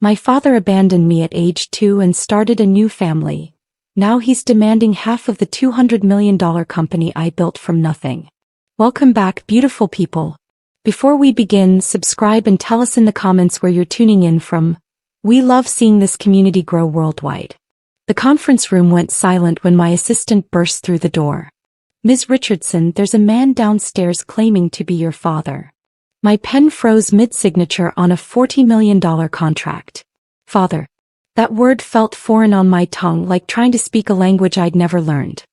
My father abandoned me at age 2 and started a new family. Now he's demanding half of the $200 million company I built from nothing. Welcome back, beautiful people. Before we begin, subscribe and tell us in the comments where you're tuning in from. We love seeing this community grow worldwide. The conference room went silent when my assistant burst through the door. Ms. Richardson, there's a man downstairs claiming to be your father. My pen froze mid-signature on a $40 million contract. Father. That word felt foreign on my tongue, like trying to speak a language I'd never learned.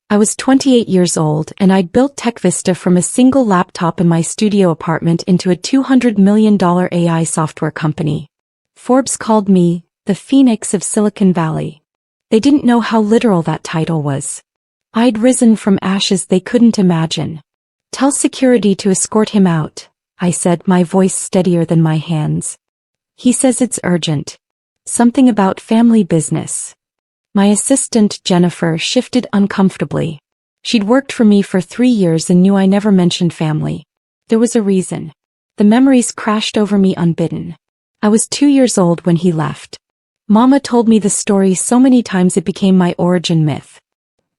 I was 28 years old and I'd built TechVista from a single laptop in my studio apartment into a $200 million AI software company. Forbes called me the Phoenix of Silicon Valley. They didn't know how literal that title was. I'd risen from ashes they couldn't imagine. Tell security to escort him out, I said, my voice steadier than my hands. He says it's urgent. Something about family business. My assistant, Jennifer, shifted uncomfortably. She'd worked for me for 3 years and knew I never mentioned family. There was a reason. The memories crashed over me unbidden. I was 2 years old when he left. Mama told me the story so many times it became my origin myth.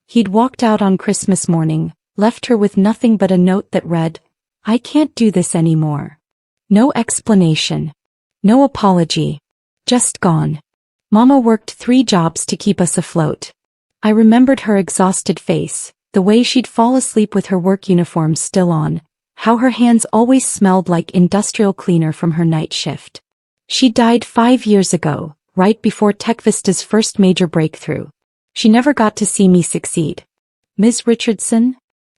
He'd walked out on Christmas morning, left her with nothing but a note that read, "I can't do this anymore." No explanation. No apology. Just gone. Mama worked 3 jobs to keep us afloat. I remembered her exhausted face, the way she'd fall asleep with her work uniform still on, how her hands always smelled like industrial cleaner from her night shift. She died 5 years ago, right before TechVista's first major breakthrough. She never got to see me succeed. Ms. Richardson?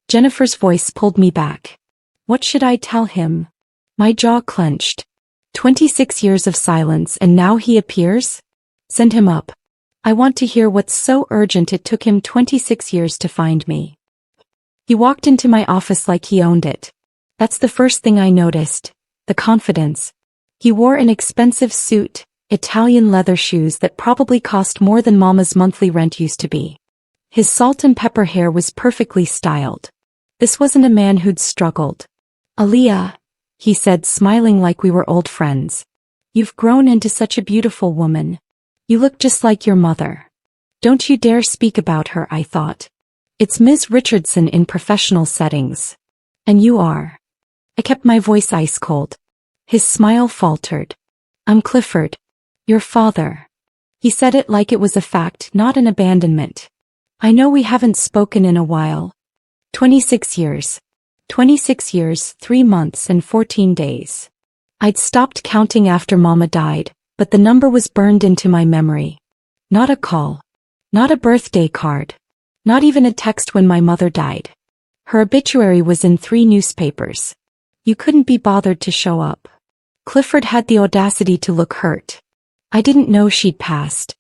Jennifer's voice pulled me back. What should I tell him? My jaw clenched. 26 years of silence and now he appears? Send him up. I want to hear what's so urgent it took him 26 years to find me. He walked into my office like he owned it. That's the first thing I noticed. The confidence. He wore an expensive suit, Italian leather shoes that probably cost more than Mama's monthly rent used to be. His salt and pepper hair was perfectly styled. This wasn't a man who'd struggled. Aaliyah, he said, smiling like we were old friends. You've grown into such a beautiful woman. You look just like your mother. Don't you dare speak about her, I thought. It's Ms. Richardson in professional settings. And you are. I kept my voice ice cold. His smile faltered. I'm Clifford. Your father. He said it like it was a fact, not an abandonment. I know we haven't spoken in a while. 26 years. 26 years, 3 months and 14 days. I'd stopped counting after Mama died, but the number was burned into my memory. Not a call. Not a birthday card. Not even a text when my mother died. Her obituary was in 3 newspapers. You couldn't be bothered to show up. Clifford had the audacity to look hurt. I didn't know she'd passed.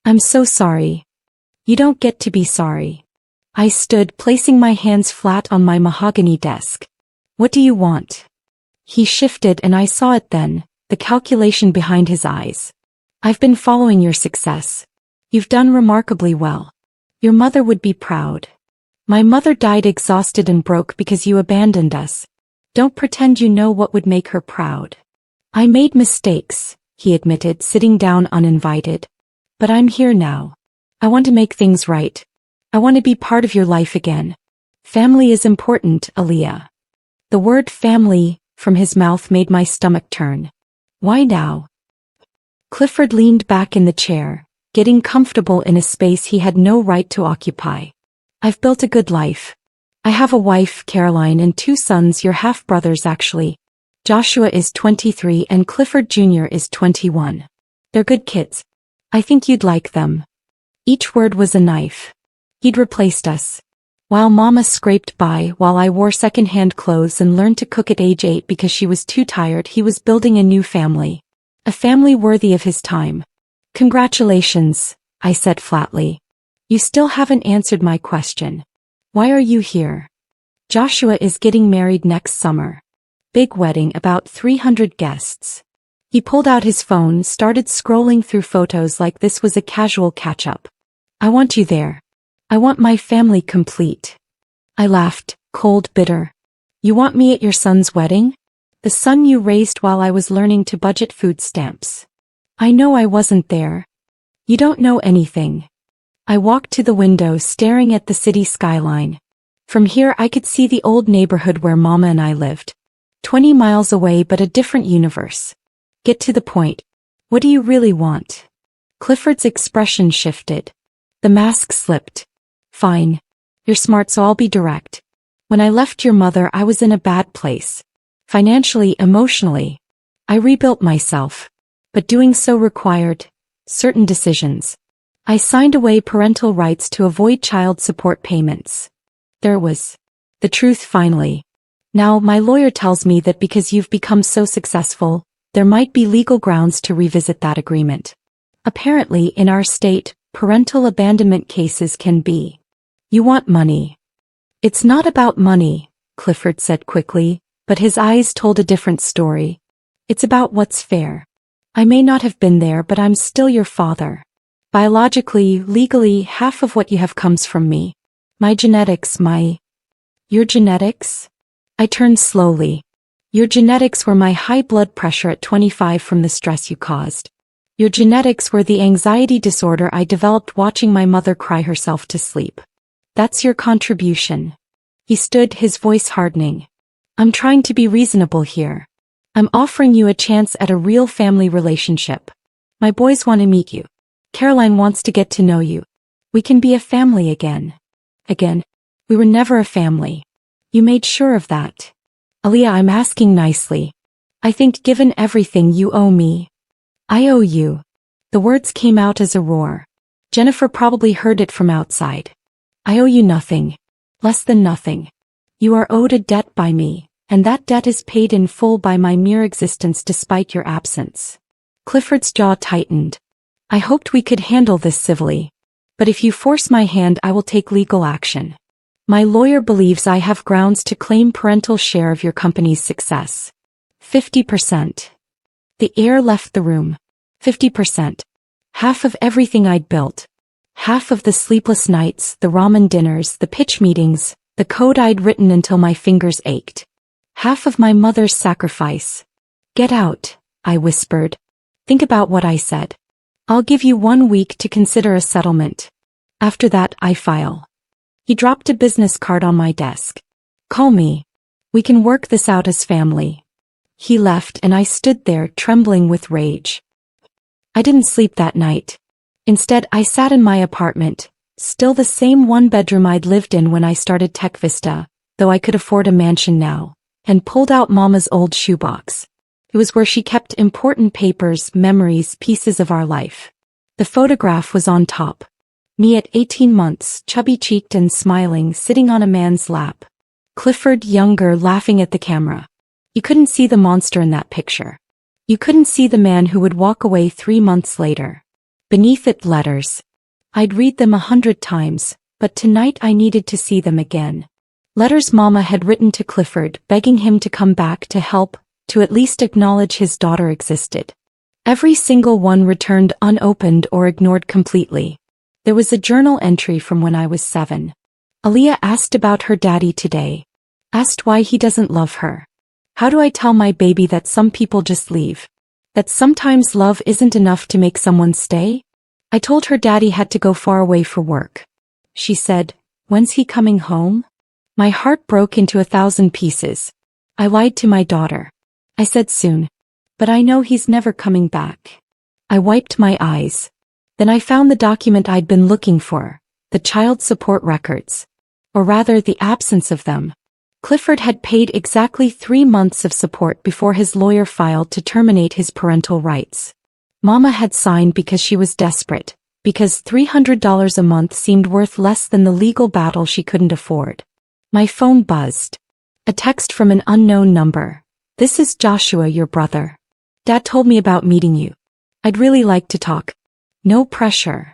I'm so sorry. You don't get to be sorry. I stood, placing my hands flat on my mahogany desk. What do you want? He shifted and I saw it then, the calculation behind his eyes. I've been following your success. You've done remarkably well. Your mother would be proud. My mother died exhausted and broke because you abandoned us. Don't pretend you know what would make her proud. I made mistakes, he admitted, sitting down uninvited. But I'm here now. I want to make things right. I want to be part of your life again. Family is important, Aaliyah. The word family, from his mouth, made my stomach turn. Why now? Clifford leaned back in the chair, getting comfortable in a space he had no right to occupy. I've built a good life. I have a wife, Caroline, and 2 sons, your half-brothers actually. Joshua is 23 and Clifford Jr. is 21. They're good kids. I think you'd like them. Each word was a knife. He'd replaced us. While Mama scraped by, while I wore second-hand clothes and learned to cook at age 8 because she was too tired, he was building a new family. A family worthy of his time. Congratulations, I said flatly. You still haven't answered my question. Why are you here? Joshua is getting married next summer. Big wedding, about 300 guests. He pulled out his phone, started scrolling through photos like this was a casual catch-up. I want you there. I want my family complete. I laughed, cold, bitter. You want me at your son's wedding? The son you raised while I was learning to budget food stamps. I know I wasn't there. You don't know anything. I walked to the window staring at the city skyline. From here I could see the old neighborhood where Mama and I lived. 20 miles away but a different universe. Get to the point. What do you really want? Clifford's expression shifted. The mask slipped. Fine. You're smart so I'll be direct. When I left your mother I was in a bad place. Financially, emotionally. I rebuilt myself. But doing so required certain decisions. I signed away parental rights to avoid child support payments. There was the truth finally. Now my lawyer tells me that because you've become so successful, there might be legal grounds to revisit that agreement. Apparently in our state, parental abandonment cases can be. You want money. It's not about money, Clifford said quickly, but his eyes told a different story. It's about what's fair. I may not have been there but I'm still your father. Biologically, legally, half of what you have comes from me. My genetics, Your genetics? I turned slowly. Your genetics were my high blood pressure at 25 from the stress you caused. Your genetics were the anxiety disorder I developed watching my mother cry herself to sleep. That's your contribution. He stood, his voice hardening. I'm trying to be reasonable here. I'm offering you a chance at a real family relationship. My boys want to meet you. Caroline wants to get to know you. We can be a family again. Again. We were never a family. You made sure of that. Aaliyah, I'm asking nicely. I think given everything you owe me. I owe you. The words came out as a roar. Jennifer probably heard it from outside. I owe you nothing. Less than nothing. You are owed a debt by me, and that debt is paid in full by my mere existence despite your absence. Clifford's jaw tightened. I hoped we could handle this civilly. But if you force my hand I will take legal action. My lawyer believes I have grounds to claim parental share of your company's success. 50%. The air left the room. 50%. Half of everything I'd built. Half of the sleepless nights, the ramen dinners, the pitch meetings, the code I'd written until my fingers ached. Half of my mother's sacrifice. Get out, I whispered. Think about what I said. I'll give you 1 week to consider a settlement. After that, I file. He dropped a business card on my desk. Call me. We can work this out as family. He left and I stood there trembling with rage. I didn't sleep that night. Instead, I sat in my apartment, still the same one-bedroom I'd lived in when I started Tech Vista, though I could afford a mansion now, and pulled out Mama's old shoebox. It was where she kept important papers, memories, pieces of our life. The photograph was on top. Me at 18 months, chubby-cheeked and smiling, sitting on a man's lap. Clifford, younger, laughing at the camera. You couldn't see the monster in that picture. You couldn't see the man who would walk away 3 months later. Beneath it, letters. I'd read them 100 times, but tonight I needed to see them again. Letters Mama had written to Clifford, begging him to come back to help, to at least acknowledge his daughter existed. Every single one returned unopened or ignored completely. There was a journal entry from when I was 7. Aaliyah asked about her daddy today. Asked why he doesn't love her. How do I tell my baby that some people just leave? That sometimes love isn't enough to make someone stay? I told her daddy had to go far away for work. She said, when's he coming home? My heart broke into 1,000 pieces. I lied to my daughter. I said soon. But I know he's never coming back. I wiped my eyes. Then I found the document I'd been looking for, the child support records. Or rather, the absence of them. Clifford had paid exactly 3 months of support before his lawyer filed to terminate his parental rights. Mama had signed because she was desperate, because $300 a month seemed worth less than the legal battle she couldn't afford. My phone buzzed. A text from an unknown number. This is Joshua, your brother. Dad told me about meeting you. I'd really like to talk. No pressure.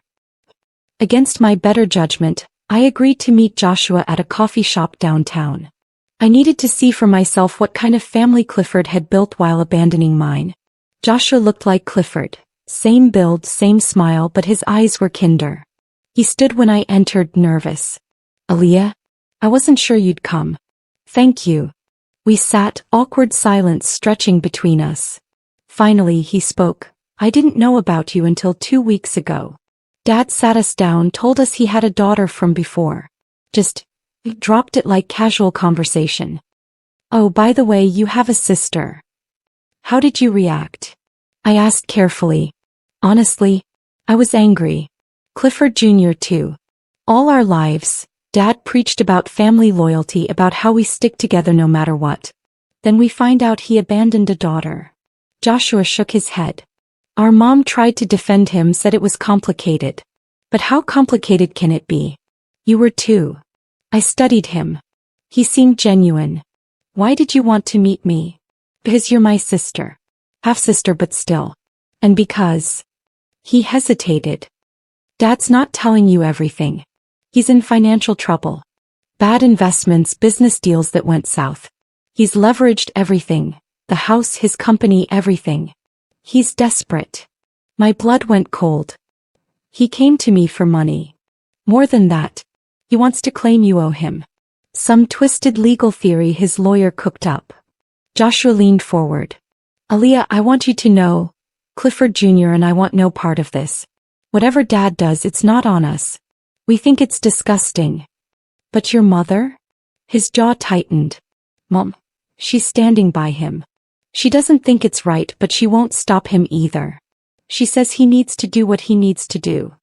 Against my better judgment, I agreed to meet Joshua at a coffee shop downtown. I needed to see for myself what kind of family Clifford had built while abandoning mine. Joshua looked like Clifford. Same build, same smile, but his eyes were kinder. He stood when I entered, nervous. Aaliyah? I wasn't sure you'd come. Thank you. We sat, awkward silence stretching between us. Finally he spoke. I didn't know about you until 2 weeks ago. Dad sat us down, told us he had a daughter from before. Just dropped it like casual conversation. Oh, by the way, you have a sister. How did you react? I asked carefully. Honestly, I was angry. Clifford Jr. too. All our lives, Dad preached about family loyalty, about how we stick together no matter what. Then we find out he abandoned a daughter. Joshua shook his head. Our mom tried to defend him, said it was complicated. But how complicated can it be? You were too. I studied him. He seemed genuine. Why did you want to meet me? Because you're my sister. Half-sister, but still. And because... He hesitated. Dad's not telling you everything. He's in financial trouble. Bad investments, business deals that went south. He's leveraged everything. The house, his company, everything. He's desperate. My blood went cold. He came to me for money. More than that. He wants to claim you owe him. Some twisted legal theory his lawyer cooked up. Joshua leaned forward. Aaliyah, I want you to know, Clifford Jr. and I want no part of this. Whatever Dad does, it's not on us. We think it's disgusting. But your mother? His jaw tightened. Mom. She's standing by him. She doesn't think it's right, but she won't stop him either. She says he needs to do what he needs to do.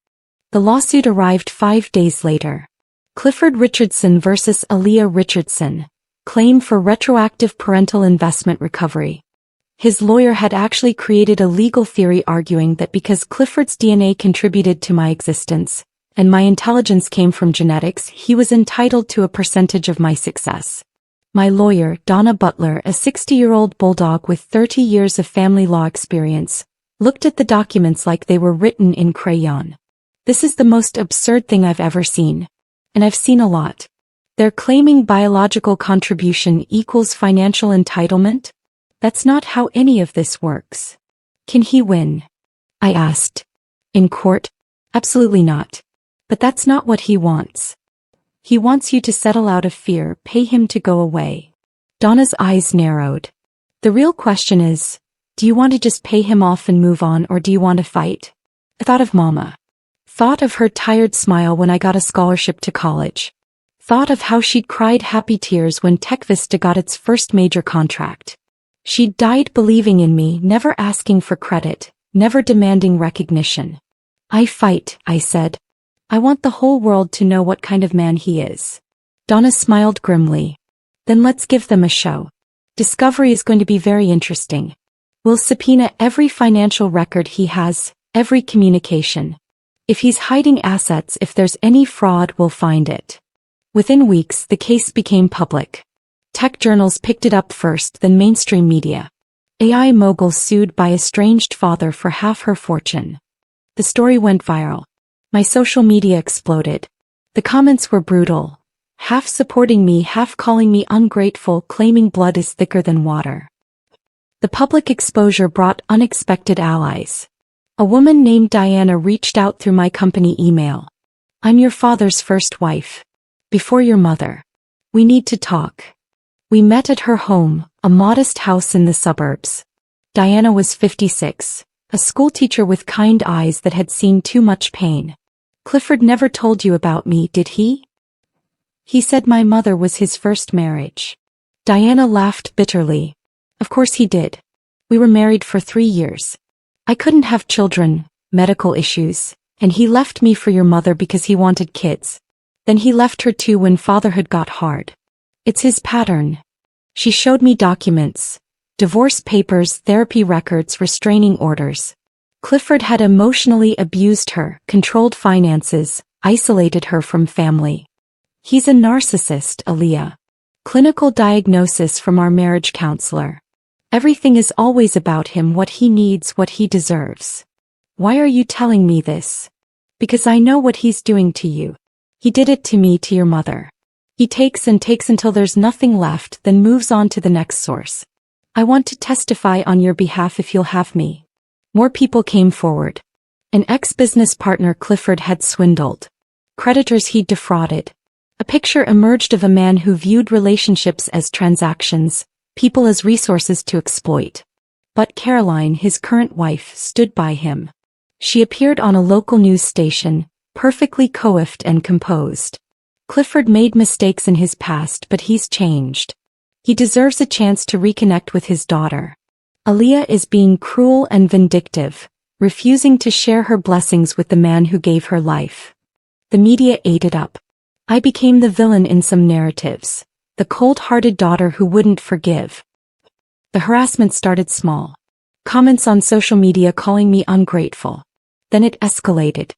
The lawsuit arrived 5 days later. Clifford Richardson versus Aaliyah Richardson. Claim for retroactive parental investment recovery. His lawyer had actually created a legal theory arguing that because Clifford's DNA contributed to my existence, and my intelligence came from genetics, he was entitled to a percentage of my success. My lawyer, Donna Butler, a 60-year-old bulldog with 30 years of family law experience, looked at the documents like they were written in crayon. This is the most absurd thing I've ever seen. And I've seen a lot. They're claiming biological contribution equals financial entitlement? That's not how any of this works. Can he win? I asked. In court? Absolutely not. But that's not what he wants. He wants you to settle out of fear, pay him to go away. Donna's eyes narrowed. The real question is, do you want to just pay him off and move on, or do you want to fight? I thought of Mama. Thought of her tired smile when I got a scholarship to college. Thought of how she'd cried happy tears when Tech Vista got its first major contract. She'd died believing in me, never asking for credit, never demanding recognition. I fight, I said. I want the whole world to know what kind of man he is. Donna smiled grimly. Then let's give them a show. Discovery is going to be very interesting. We'll subpoena every financial record he has, every communication. If he's hiding assets, if there's any fraud, we'll find it. Within weeks, the case became public. Tech journals picked it up first, then mainstream media. AI mogul sued by estranged father for half her fortune. The story went viral. My social media exploded. The comments were brutal. Half supporting me, half calling me ungrateful, claiming blood is thicker than water. The public exposure brought unexpected allies. A woman named Diana reached out through my company email. I'm your father's first wife. Before your mother. We need to talk. We met at her home, a modest house in the suburbs. Diana was 56, a schoolteacher with kind eyes that had seen too much pain. Clifford never told you about me, did he? He said my mother was his first marriage. Diana laughed bitterly. Of course he did. We were married for 3 years. I couldn't have children, medical issues, and he left me for your mother because he wanted kids. Then he left her too when fatherhood got hard. It's his pattern. She showed me documents, divorce papers, therapy records, restraining orders. Clifford had emotionally abused her, controlled finances, isolated her from family. He's a narcissist, Aaliyah. Clinical diagnosis from our marriage counselor. Everything is always about him, what he needs, what he deserves. Why are you telling me this? Because I know what he's doing to you. He did it to me, to your mother. He takes and takes until there's nothing left, then moves on to the next source. I want to testify on your behalf if you'll have me. More people came forward. An ex-business partner Clifford had swindled. Creditors he'd defrauded. A picture emerged of a man who viewed relationships as transactions, people as resources to exploit. But Caroline, his current wife, stood by him. She appeared on a local news station, perfectly coiffed and composed. Clifford made mistakes in his past, but he's changed. He deserves a chance to reconnect with his daughter. Aaliyah is being cruel and vindictive, refusing to share her blessings with the man who gave her life. The media ate it up. I became the villain in some narratives, the cold-hearted daughter who wouldn't forgive. The harassment started small. Comments on social media calling me ungrateful. Then it escalated.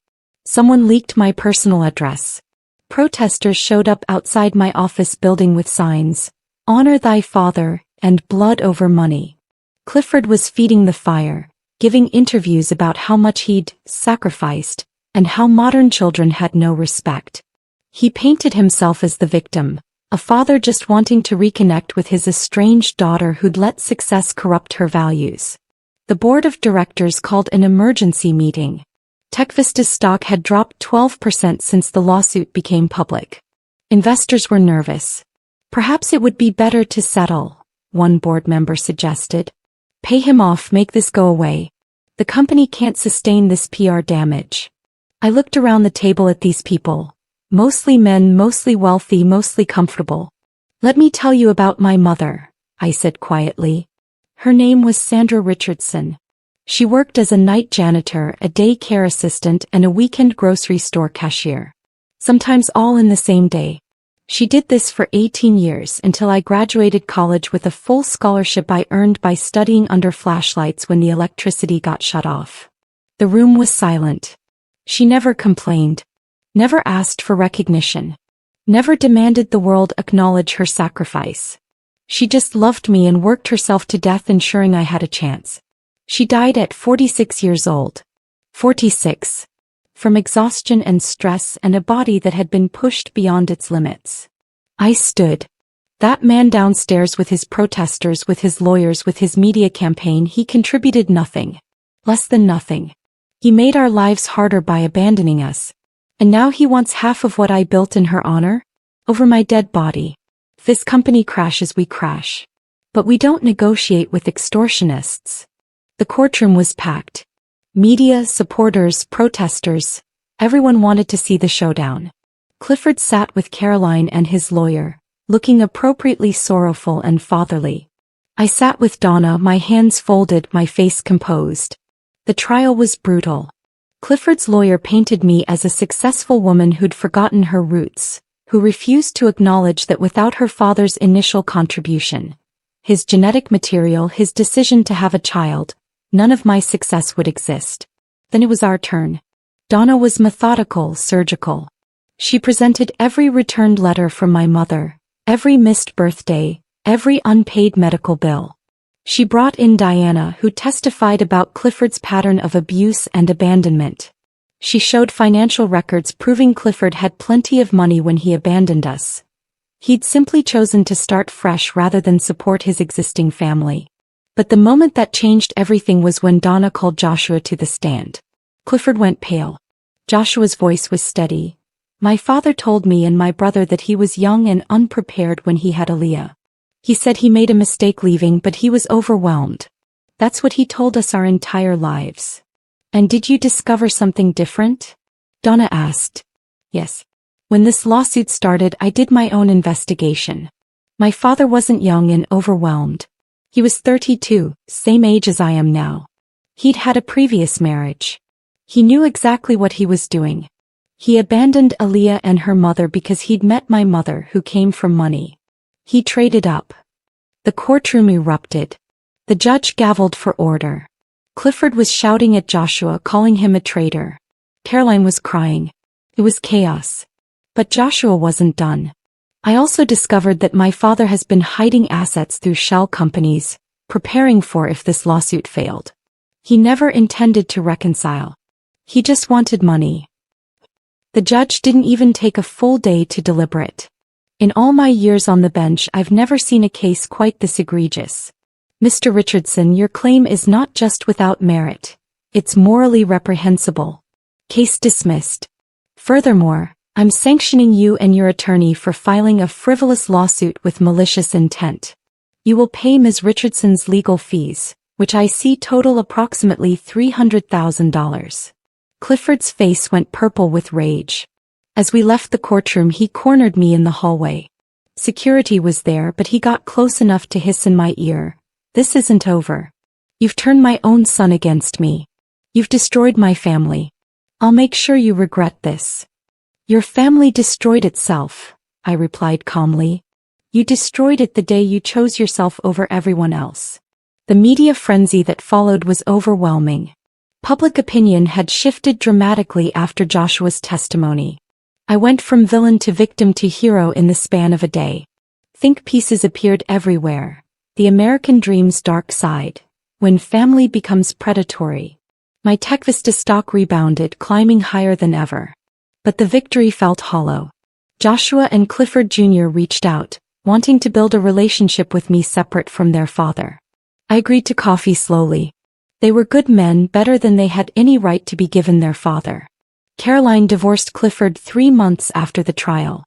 Someone leaked my personal address. Protesters showed up outside my office building with signs, "Honor thy father," and "Blood over money." Clifford was feeding the fire, giving interviews about how much he'd sacrificed, and how modern children had no respect. He painted himself as the victim, a father just wanting to reconnect with his estranged daughter who'd let success corrupt her values. The board of directors called an emergency meeting. TechVista's stock had dropped 12% since the lawsuit became public. Investors were nervous. Perhaps it would be better to settle, one board member suggested. Pay him off, make this go away. The company can't sustain this PR damage. I looked around the table at these people. Mostly men, mostly wealthy, mostly comfortable. "Let me tell you about my mother," I said quietly. Her name was Sandra Richardson. She worked as a night janitor, a day care assistant, and a weekend grocery store cashier. Sometimes all in the same day. She did this for 18 years until I graduated college with a full scholarship I earned by studying under flashlights when the electricity got shut off. The room was silent. She never complained. Never asked for recognition. Never demanded the world acknowledge her sacrifice. She just loved me and worked herself to death ensuring I had a chance. She died at 46 years old. 46. From exhaustion and stress and a body that had been pushed beyond its limits. I stood. That man downstairs with his protesters, with his lawyers, with his media campaign, he contributed nothing. Less than nothing. He made our lives harder by abandoning us. And now he wants half of what I built in her honor? Over my dead body. If this company crashes, we crash. But we don't negotiate with extortionists. The courtroom was packed. Media, supporters, protesters. Everyone wanted to see the showdown. Clifford sat with Caroline and his lawyer, looking appropriately sorrowful and fatherly. I sat with Donna, my hands folded, my face composed. The trial was brutal. Clifford's lawyer painted me as a successful woman who'd forgotten her roots, who refused to acknowledge that without her father's initial contribution, his genetic material, his decision to have a child, none of my success would exist. Then it was our turn. Donna was methodical, surgical. She presented every returned letter from my mother, every missed birthday, every unpaid medical bill. She brought in Diana, who testified about Clifford's pattern of abuse and abandonment. She showed financial records proving Clifford had plenty of money when he abandoned us. He'd simply chosen to start fresh rather than support his existing family. But the moment that changed everything was when Donna called Joshua to the stand. Clifford went pale. Joshua's voice was steady. "My father told me and my brother that he was young and unprepared when he had Aaliyah. He said he made a mistake leaving, but he was overwhelmed. That's what he told us our entire lives." "And did you discover something different?" Donna asked. "Yes. When this lawsuit started, I did my own investigation. My father wasn't young and overwhelmed. He was 32, same age as I am now. He'd had a previous marriage. He knew exactly what he was doing. He abandoned Aaliyah and her mother because he'd met my mother, who came from money. He traded up." The courtroom erupted. The judge gavelled for order. Clifford was shouting at Joshua, calling him a traitor. Caroline was crying. It was chaos. But Joshua wasn't done. "I also discovered that my father has been hiding assets through shell companies, preparing for if this lawsuit failed. He never intended to reconcile. He just wanted money." The judge didn't even take a full day to deliberate. In all my years on the bench, I've never seen a case quite this egregious. "Mr. Richardson, your claim is not just without merit. It's morally reprehensible. Case dismissed. Furthermore, I'm sanctioning you and your attorney for filing a frivolous lawsuit with malicious intent. You will pay Ms. Richardson's legal fees, which I see total approximately $300,000. Clifford's face went purple with rage. As we left the courtroom, he cornered me in the hallway. Security was there, but he got close enough to hiss in my ear, "This isn't over. You've turned my own son against me. You've destroyed my family. I'll make sure you regret this." "Your family destroyed itself," I replied calmly. "You destroyed it the day you chose yourself over everyone else." The media frenzy that followed was overwhelming. Public opinion had shifted dramatically after Joshua's testimony. I went from villain to victim to hero in the span of a day. Think pieces appeared everywhere. The American dream's dark side. When family becomes predatory. My TechVista stock rebounded, climbing higher than ever. But the victory felt hollow. Joshua and Clifford Jr. reached out, wanting to build a relationship with me separate from their father. I agreed to coffee slowly. They were good men, better than they had any right to be given their father. Caroline divorced Clifford 3 months after the trial.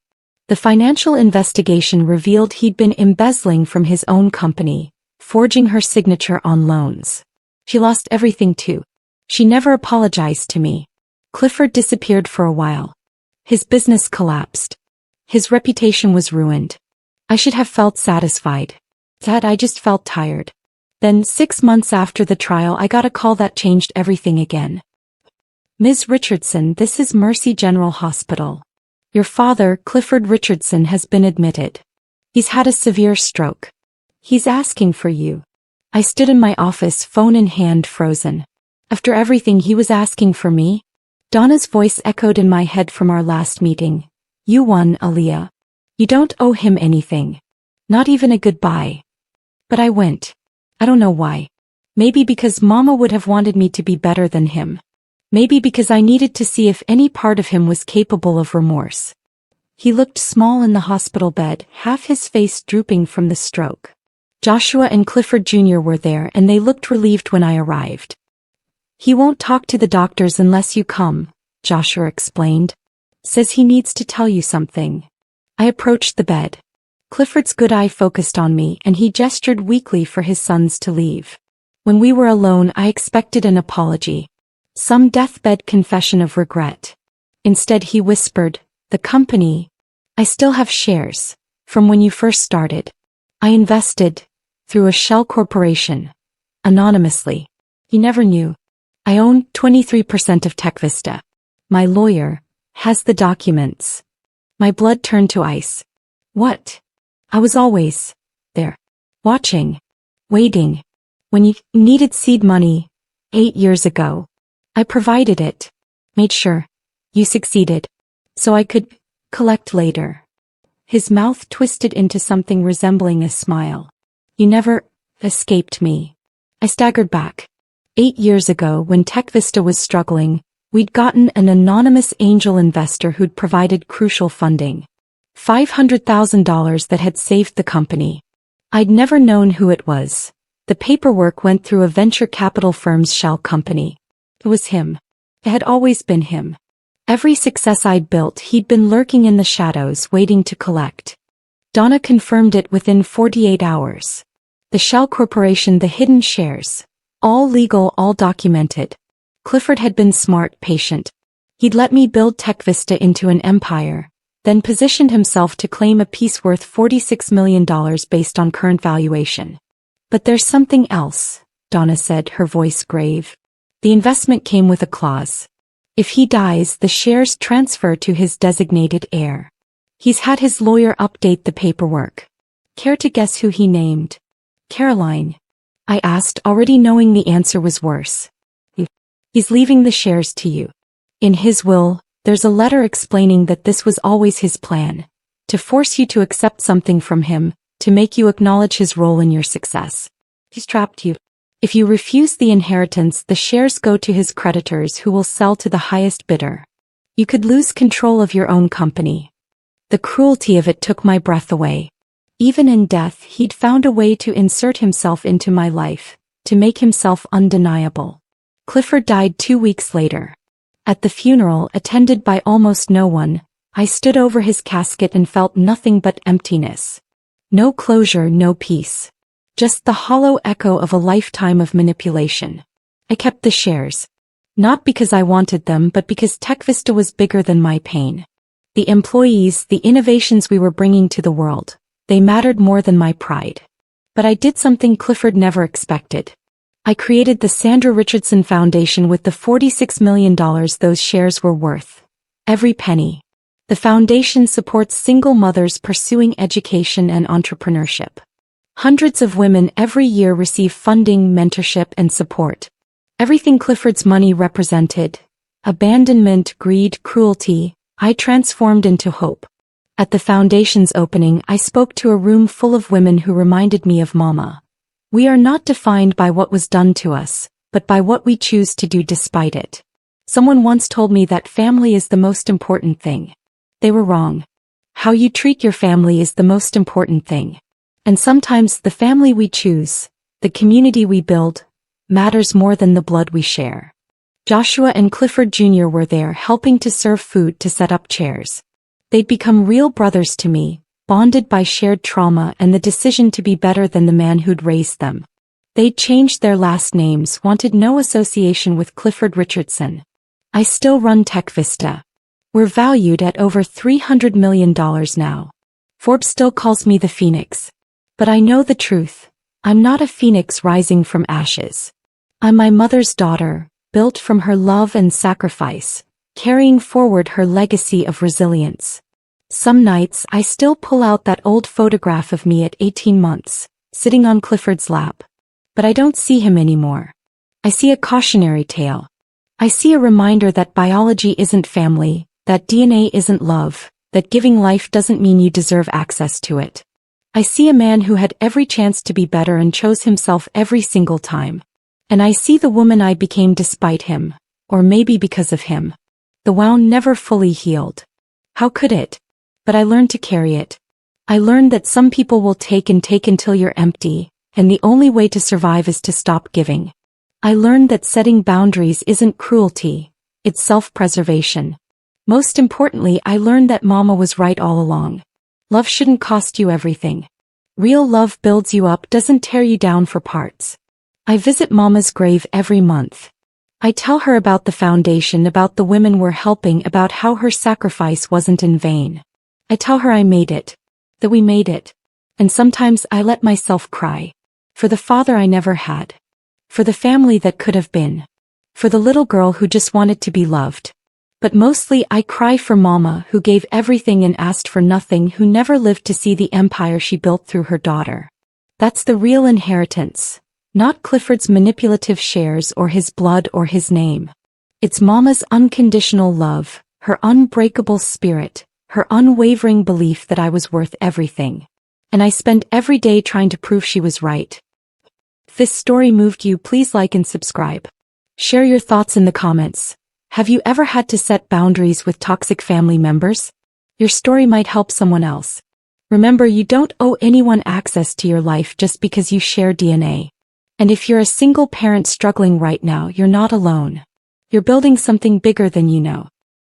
The financial investigation revealed he'd been embezzling from his own company, forging her signature on loans. She lost everything too. She never apologized to me. Clifford disappeared for a while. His business collapsed. His reputation was ruined. I should have felt satisfied. Instead, I just felt tired. Then 6 months after the trial, I got a call that changed everything again. "Ms. Richardson, this is Mercy General Hospital. Your father, Clifford Richardson, has been admitted. He's had a severe stroke. He's asking for you." I stood in my office, phone in hand, frozen. After everything, he was asking for me? Donna's voice echoed in my head from our last meeting. "You won, Aaliyah. You don't owe him anything. Not even a goodbye." But I went. I don't know why. Maybe because Mama would have wanted me to be better than him. Maybe because I needed to see if any part of him was capable of remorse. He looked small in the hospital bed, half his face drooping from the stroke. Joshua and Clifford Jr. were there, and they looked relieved when I arrived. "He won't talk to the doctors unless you come," Joshua explained. "Says he needs to tell you something." I approached the bed. Clifford's good eye focused on me, and he gestured weakly for his sons to leave. When we were alone, I expected an apology. Some deathbed confession of regret. Instead, he whispered, "The company. I still have shares. From when you first started. I invested. Through a shell corporation. Anonymously. He never knew. I own 23% of TechVista. My lawyer has the documents." My blood turned to ice. "What?" "I was always there. Watching. Waiting. When you needed seed money. 8 years ago. I provided it. Made sure. You succeeded. So I could collect later." His mouth twisted into something resembling a smile. "You never escaped me." I staggered back. 8 years ago, when TechVista was struggling, we'd gotten an anonymous angel investor who'd provided crucial funding. $500,000 that had saved the company. I'd never known who it was. The paperwork went through a venture capital firm's shell company. It was him. It had always been him. Every success I'd built, he'd been lurking in the shadows, waiting to collect. Donna confirmed it within 48 hours. The shell corporation, the hidden shares. All legal, all documented. Clifford had been smart, patient. He'd let me build TechVista into an empire, then positioned himself to claim a piece worth $46 million based on current valuation. "But there's something else," Donna said, her voice grave. "The investment came with a clause. If he dies, the shares transfer to his designated heir. He's had his lawyer update the paperwork. Care to guess who he named?" "Caroline," I asked, already knowing the answer was worse. "He's leaving the shares to you. In his will, there's a letter explaining that this was always his plan. To force you to accept something from him, to make you acknowledge his role in your success. He's trapped you. If you refuse the inheritance, the shares go to his creditors, who will sell to the highest bidder. You could lose control of your own company." The cruelty of it took my breath away. Even in death, he'd found a way to insert himself into my life, to make himself undeniable. Clifford died 2 weeks later. At the funeral, attended by almost no one, I stood over his casket and felt nothing but emptiness. No closure, no peace. just the hollow echo of a lifetime of manipulation. I kept the shares. Not because I wanted them, but because TechVista was bigger than my pain. The employees, the innovations we were bringing to the world, they mattered more than my pride. But I did something Clifford never expected. I created the Sandra Richardson Foundation with the $46 million those shares were worth. Every penny. The foundation supports single mothers pursuing education and entrepreneurship. Hundreds of women every year receive funding, mentorship, and support. Everything Clifford's money represented, abandonment, greed, cruelty, I transformed into hope. At the foundation's opening, I spoke to a room full of women who reminded me of Mama. We are not defined by what was done to us, but by what we choose to do despite it. Someone once told me that family is the most important thing. They were wrong. How you treat your family is the most important thing. And sometimes the family we choose, the community we build, matters more than the blood we share. Joshua and Clifford Jr. were there helping to serve food, to set up chairs. They'd become real brothers to me, bonded by shared trauma and the decision to be better than the man who'd raised them. They'd changed their last names, wanted no association with Clifford Richardson. I still run TechVista. We're valued at over $300 million now. Forbes still calls me the Phoenix. But I know the truth. I'm not a phoenix rising from ashes. I'm my mother's daughter, built from her love and sacrifice, carrying forward her legacy of resilience. Some nights I still pull out that old photograph of me at 18 months, sitting on Clifford's lap. But I don't see him anymore. I see a cautionary tale. I see a reminder that biology isn't family, that DNA isn't love, that giving life doesn't mean you deserve access to it. I see a man who had every chance to be better and chose himself every single time. And I see the woman I became despite him, or maybe because of him. The wound never fully healed. How could it? But I learned to carry it. I learned that some people will take and take until you're empty, and the only way to survive is to stop giving. I learned that setting boundaries isn't cruelty, it's self-preservation. Most importantly, I learned that Mama was right all along. Love shouldn't cost you everything. Real love builds you up, doesn't tear you down for parts. I visit Mama's grave every month. I tell her about the foundation, about the women we're helping, about how her sacrifice wasn't in vain. I tell her I made it. That we made it. And sometimes I let myself cry. For the father I never had. For the family that could have been. For the little girl who just wanted to be loved. But mostly I cry for Mama, who gave everything and asked for nothing, who never lived to see the empire she built through her daughter. That's the real inheritance. Not Clifford's manipulative shares or his blood or his name. It's Mama's unconditional love, her unbreakable spirit, her unwavering belief that I was worth everything. And I spend every day trying to prove she was right. If this story moved you, please like and subscribe. Share your thoughts in the comments. Have you ever had to set boundaries with toxic family members? Your story might help someone else. Remember, you don't owe anyone access to your life just because you share DNA. And if you're a single parent struggling right now, you're not alone. You're building something bigger than you know.